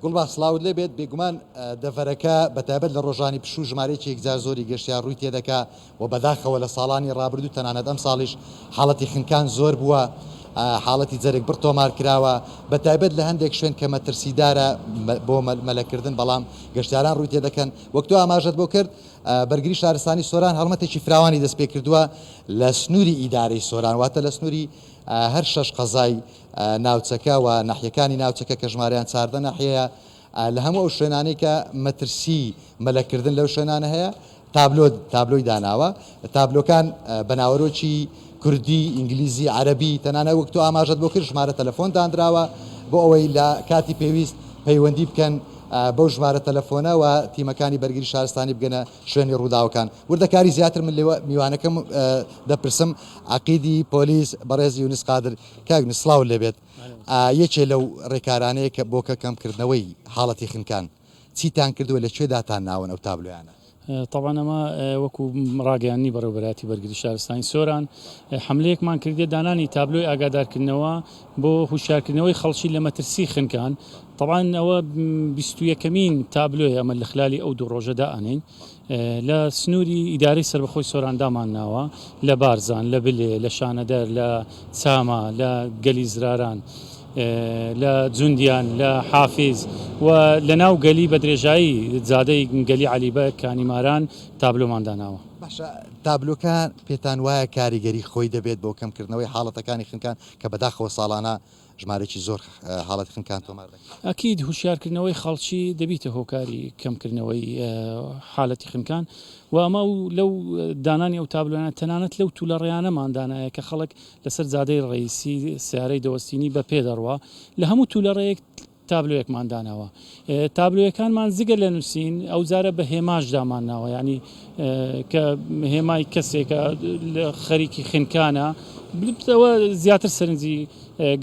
گوڵباس سڵاوت لێ بێت بێگومان دەڤەرەکە بەتایبەت لە ڕۆژانی پشوو ژمارەیەکی یەکجار زۆری گەشتیان ڕووی تێدەکا و بەداخەوە لە ساڵانی ڕابردوو تەنانەت ئەم ساڵیش حاڵەتی خنکان زۆر بووە، حاڵەتی جەرێک بڕ تۆمار کراوە بەتایبەت لە هەندێک شوێن کە مەترسیدارە بۆ مەلەکردن، بەڵام گەشتیاران ڕووی تێدەکەن. وەک تۆ ئاماژەت بۆ کرد، بەرگری شارستانی سۆران هەڵمەتێکی فراوانی دەست پێ کردووە لە سنووری ئیدارەی سۆران، واتە لە سنووری هەر شەش قەزای ناوچەکە و ناحیەکانی ناوچەکە کە ژمارەیان 14 ناحیەیە. لە هەموو ئەو شوێنانەی کە مەترسی مەلەکردن لەو شوێنانە هەیە تابلۆی داناوە. تابلۆکان بەناوەرۆکی کوردی، ئینگلیزی، عەرەبی، تەنانەت وەک تۆ ئاماژەت بۆ کرد ژمارە تەلەفۆن دانراوە بۆ ئەوەی لە کاتی پێویست پەیوەندی بکەن بەو ژمارە تەلەفۆنە و تیمەکانی بەرگری شارستانی بگەنە شوێنی ڕووداوەکان. وردەکاری زیاتر من میوانەکەم دەپرسم عەقیدی پۆلیس بەڕێز یونس قادر. کاک یونس سڵاو لێبێت، یەکێ لەو ڕێکارانەیە کە بۆ کەمکردنەوەی حاڵەتی خنکان چیتان کردووە، لەکوێ داتان ناون ئەو تابلۆیانە؟ طبعا ئەمە وەکو ڕاگەیانی بەڕێوەبەراتی بەرگری شارستانی سۆران حملەیەکمان کردێ دانانی تابلۆی ئاگادارکردنەوە بۆ هوشیارکردنەوەی خەڵکی لە مەترسی خنکان. طبعا ئەوە 21مین تابلۆی ئەمە لە خلالی ئەو دوو ڕۆژەدا ئەنین لە سنووری ئیدارەی سربەخۆی سۆران دامان ناوە، لە بارزان، لە بلێ، لە شانەدەر، لە چامە، لە گەلی زراران، لە جوندیان، لە حافز و لە ناو گەلی بە درێژایی جادەی گەلی عەلیبە کانیماران تابلۆمان داناوە. باشە، تابلۆکان پێتان وایە کاریگەری خۆی دەبێت بۆ کەمکردنەوەی حاڵەتەکانی خنکان کە بەداخەوە ساڵانە ژمارەی زۆر حاڵەت خنکان تۆمار دەکەن؟ ئەکید هوشیارکردنەوەی خەڵکی دەبیتە هۆکاری کەمکردنەوەی حاڵەتی خنکان و ئەمە لەو دانانی ئەو تابلۆیانە تەنانەت لەو توولەڕێیانەمان دانایە کە خەڵک لەسەر جادەی ڕئیسی سیارەی دەوەستینی بە پێ دەڕوا. لە هەموو توولەڕێیەک تابلۆیەکمان داناوە. تابلۆیەکانمان زگە لە نووسین ئەو جارە بە هێماش دامان ناوە، ینی کە هێمای کەسێکە خەریکی خنکانە بڵێتەوە زیاتر سەرنجی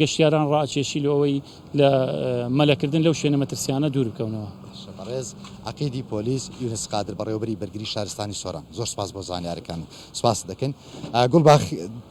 گەشتیاران ڕاکێشی لەوەی لە مەلەکردن لەو شوێنە مەترسیانە دوور بکەونەوە. بەڕێز عەقیدی پۆلیس یونس قادر بەڕێوەبەری بەرگری شارستانی سۆران، زۆر سپاس بۆ زانیاریەکان. سپاس دەکەن. گوڵباخ،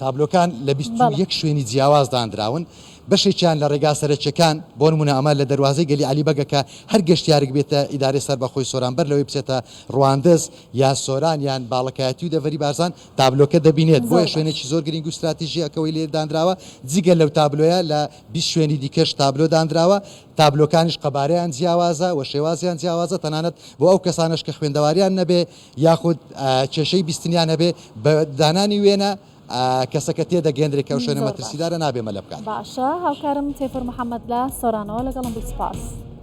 تابلۆکان لە 21 شوێنی جیاواز دانراون، بەشێکیان لە ڕێگا سەرچەکان، بۆ نمونە ئەمە لە دەروازەی گەلی عەلیبەگەکە هەر گەشتیارێک بێتە ئیدارەی سەربەخۆی سۆران بەر لەوەی بچێتە ڕواندز یا سۆران یان باڵەکایەتی و دەڤەری بارزان تابلۆکە دەبینێت. بۆیە شوێنێکی زۆر گرنگ و استراتیژیەکەوەی لێ دانراوە. جگە لەو تابلۆیە لە 20 شوێنی دیکەش تابلۆ دانراوە. تابلۆکانیش قەبارەیان جیاوازە و شێوازیان جیاوازە، تەنانەت بۆ ئەو کەسانش کە خوێندەواریان نەبێ یاخود کێشەی بیستنیان نەبێ بە دانانی وێنە کەسەکە تێدەگەندرێت کە ئەو شوێنە مەترسیدارە نابێ مەلە بکات. باشە، هاوکارم تێفر محەممەد لە سۆرانەوە لەگەڵم بوو. سپاس.